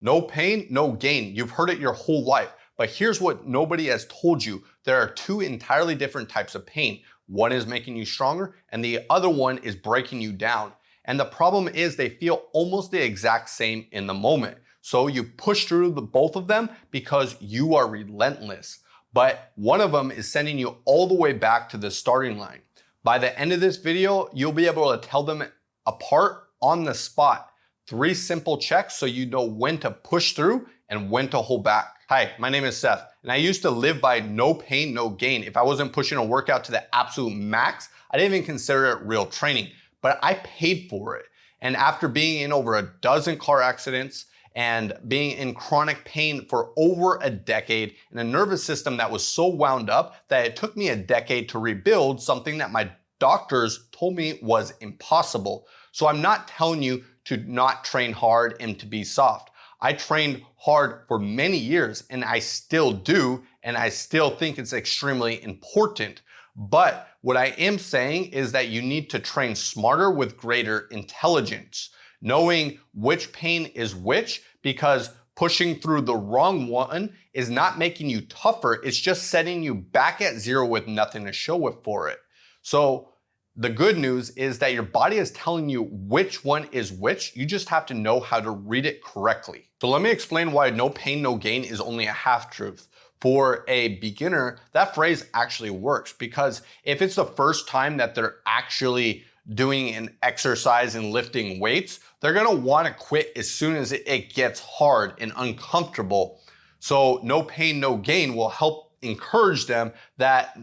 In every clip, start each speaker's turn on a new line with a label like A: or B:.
A: No pain, no gain. You've heard it your whole life. But here's what nobody has told you. There are two entirely different types of pain. One is making you stronger, and the other one is breaking you down. And the problem is they feel almost the exact same in the moment. So you push through both of them because you are relentless. But one of them is sending you all the way back to the starting line. By the end of this video, you'll be able to tell them apart on the spot. 3 simple checks so you know when to push through and when to hold back. Hi, my name is Seth, and I used to live by no pain, no gain. If I wasn't pushing a workout to the absolute max, I didn't even consider it real training, but I paid for it. And after being in over a dozen car accidents and being in chronic pain for over a decade and a nervous system that was so wound up that it took me a decade to rebuild something that my doctors told me was impossible. So I'm not telling you to not train hard and to be soft. I trained hard for many years and I still do, and I still think it's extremely important. But what I am saying is that you need to train smarter with greater intelligence, knowing which pain is which, because pushing through the wrong one is not making you tougher, it's just setting you back at zero with nothing to show for it. So the good news is that your body is telling you which one is which. You just have to know how to read it correctly. So let me explain why no pain, no gain is only a half truth. For a beginner, that phrase actually works because if it's the first time that they're actually doing an exercise and lifting weights, they're gonna wanna quit as soon as it gets hard and uncomfortable. So no pain, no gain will help encourage them that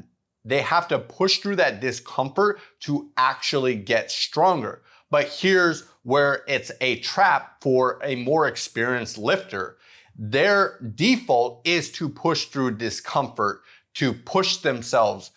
A: they have to push through that discomfort to actually get stronger. But here's where it's a trap for a more experienced lifter. Their default is to push through discomfort, to push themselves.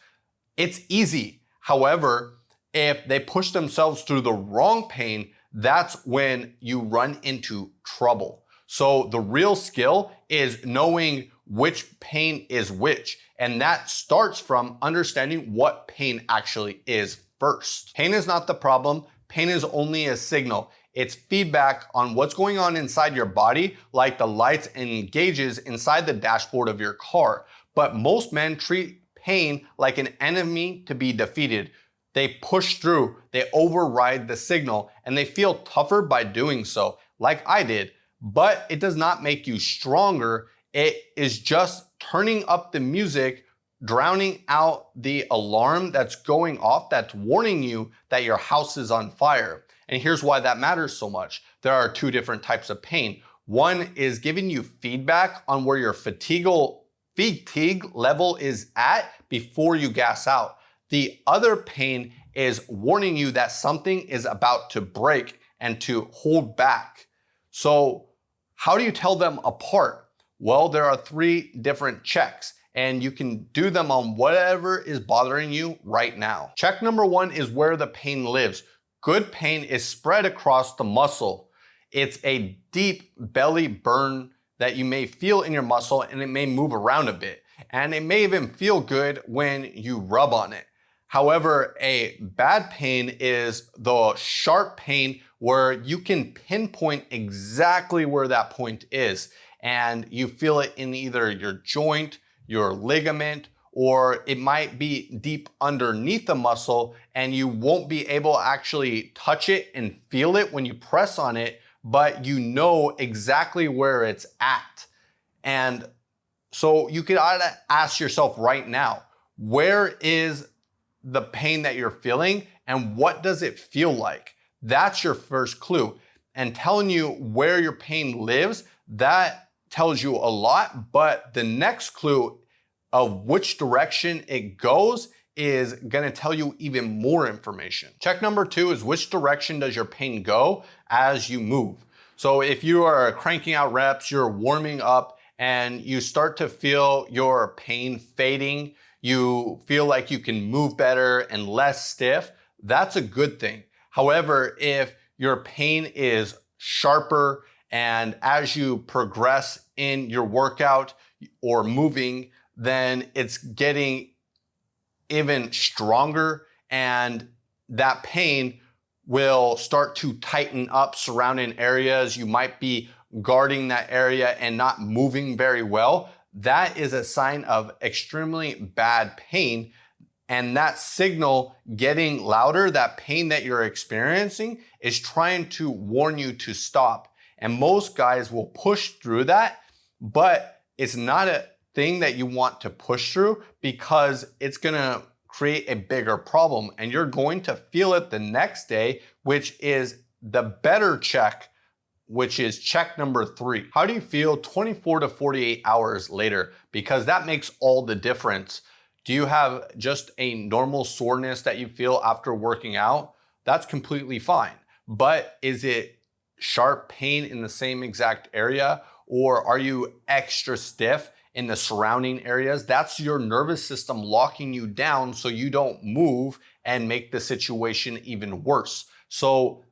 A: It's easy. However, if they push themselves through the wrong pain, that's when you run into trouble. So the real skill is knowing which pain is which. And that starts from understanding what pain actually is first. Pain is not the problem. Pain is only a signal. It's feedback on what's going on inside your body, like the lights and gauges inside the dashboard of your car. But most men treat pain like an enemy to be defeated. They push through, they override the signal, and they feel tougher by doing so, like I did. But it does not make you stronger. It is just turning up the music, drowning out the alarm that's going off, that's warning you that your house is on fire. And here's why that matters so much. There are 2 different types of pain. One is giving you feedback on where your fatigue level is at before you gas out. The other pain is warning you that something is about to break and to hold back. So how do you tell them apart? Well, there are 3 different checks, and you can do them on whatever is bothering you right now. Check number 1 is where the pain lives. Good pain is spread across the muscle. It's a deep belly burn that you may feel in your muscle, and it may move around a bit. And it may even feel good when you rub on it. However, a bad pain is the sharp pain where you can pinpoint exactly where that point is. And you feel it in either your joint, your ligament, or it might be deep underneath the muscle and you won't be able to actually touch it and feel it when you press on it, but you know exactly where it's at. And so you could ask yourself right now, where is the pain that you're feeling and what does it feel like? That's your first clue. And telling you where your pain lives, that tells you a lot, but the next clue of which direction it goes is gonna tell you even more information. Check number 2 is which direction does your pain go as you move. So if you are cranking out reps, you're warming up and you start to feel your pain fading, you feel like you can move better and less stiff, that's a good thing. However, if your pain is sharper and as you progress in your workout or moving, then it's getting even stronger and that pain will start to tighten up surrounding areas. You might be guarding that area and not moving very well, that is a sign of extremely bad pain. And that signal getting louder, that pain that you're experiencing, is trying to warn you to stop. And most guys will push through that, but it's not a thing that you want to push through because it's gonna create a bigger problem. And you're going to feel it the next day, which is the better check, which is check number 3. How do you feel 24 to 48 hours later? Because that makes all the difference. Do you have just a normal soreness that you feel after working out? That's completely fine. But is it sharp pain in the same exact area? Or are you extra stiff in the surrounding areas? That's your nervous system locking you down so you don't move and make the situation even worse. So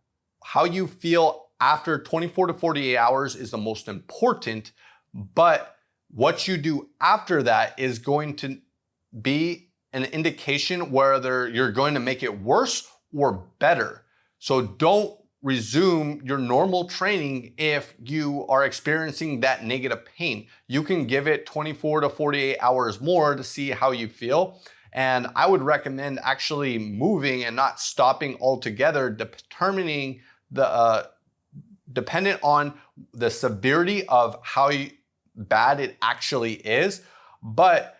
A: how you feel after 24 to 48 hours is the most important, but what you do after that is going to be an indication whether you're going to make it worse or better. So don't resume your normal training if you are experiencing that negative pain. You can give it 24 to 48 hours more to see how you feel. And I would recommend actually moving and not stopping altogether, dependent on the severity of how bad it actually is. But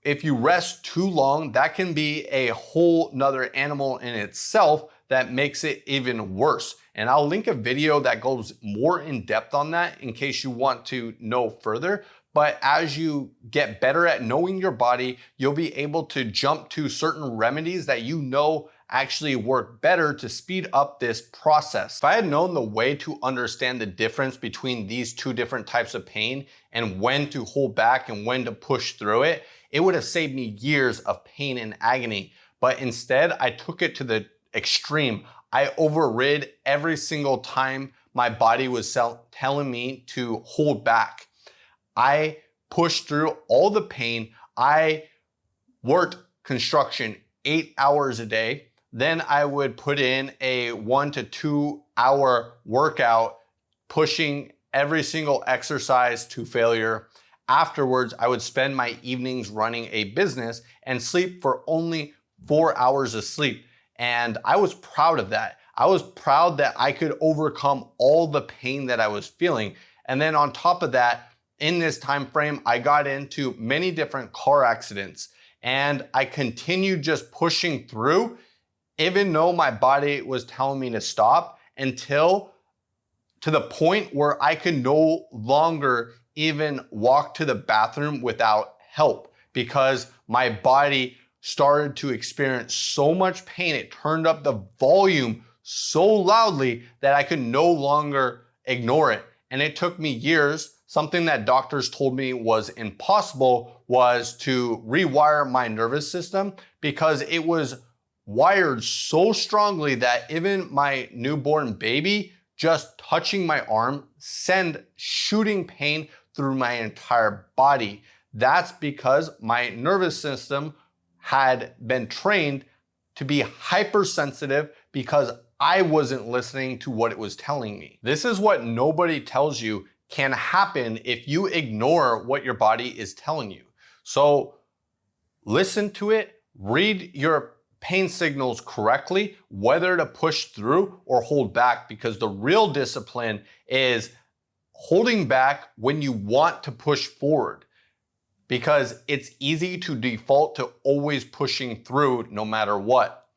A: if you rest too long, that can be a whole nother animal in itself that makes it even worse. And I'll link a video that goes more in depth on that in case you want to know further. But as you get better at knowing your body, you'll be able to jump to certain remedies that you know actually work better to speed up this process. If I had known the way to understand the difference between these two different types of pain and when to hold back and when to push through it, it would have saved me years of pain and agony. But instead, I took it to the extreme. I overrid every single time my body was telling me to hold back. I pushed through all the pain. I worked construction 8 hours a day. Then I would put in a 1 to 2 hour workout, pushing every single exercise to failure. Afterwards, I would spend my evenings running a business and sleep for only 4 hours of sleep. And I was proud of that. I was proud that I could overcome all the pain that I was feeling. And then on top of that, in this time frame, I got into many different car accidents and I continued just pushing through, even though my body was telling me to stop, until to the point where I could no longer even walk to the bathroom without help because my body started to experience so much pain. It turned up the volume so loudly that I could no longer ignore it. And it took me years. Something that doctors told me was impossible was to rewire my nervous system because it was wired so strongly that even my newborn baby just touching my arm sent shooting pain through my entire body. That's because my nervous system had been trained to be hypersensitive because I wasn't listening to what it was telling me. This is what nobody tells you can happen if you ignore what your body is telling you. So listen to it, read your pain signals correctly, whether to push through or hold back, because the real discipline is holding back when you want to push forward, because it's easy to default to always pushing through no matter what.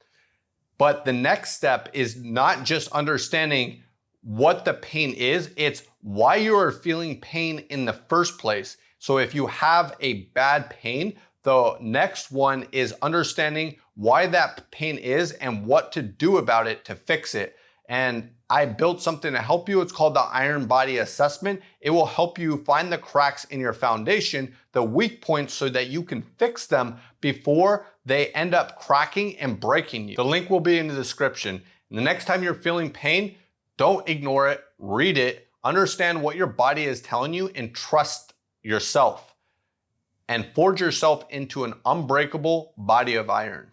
A: But the next step is not just understanding what the pain is, it's why you are feeling pain in the first place. So if you have a bad pain, the next one is understanding why that pain is and what to do about it to fix it. And I built something to help you. It's called the Iron Body Assessment. It will help you find the cracks in your foundation, the weak points, so that you can fix them before they end up cracking and breaking you. The link will be in the description. And the next time you're feeling pain, don't ignore it, read it, understand what your body is telling you, and trust yourself. And forge yourself into an unbreakable body of iron.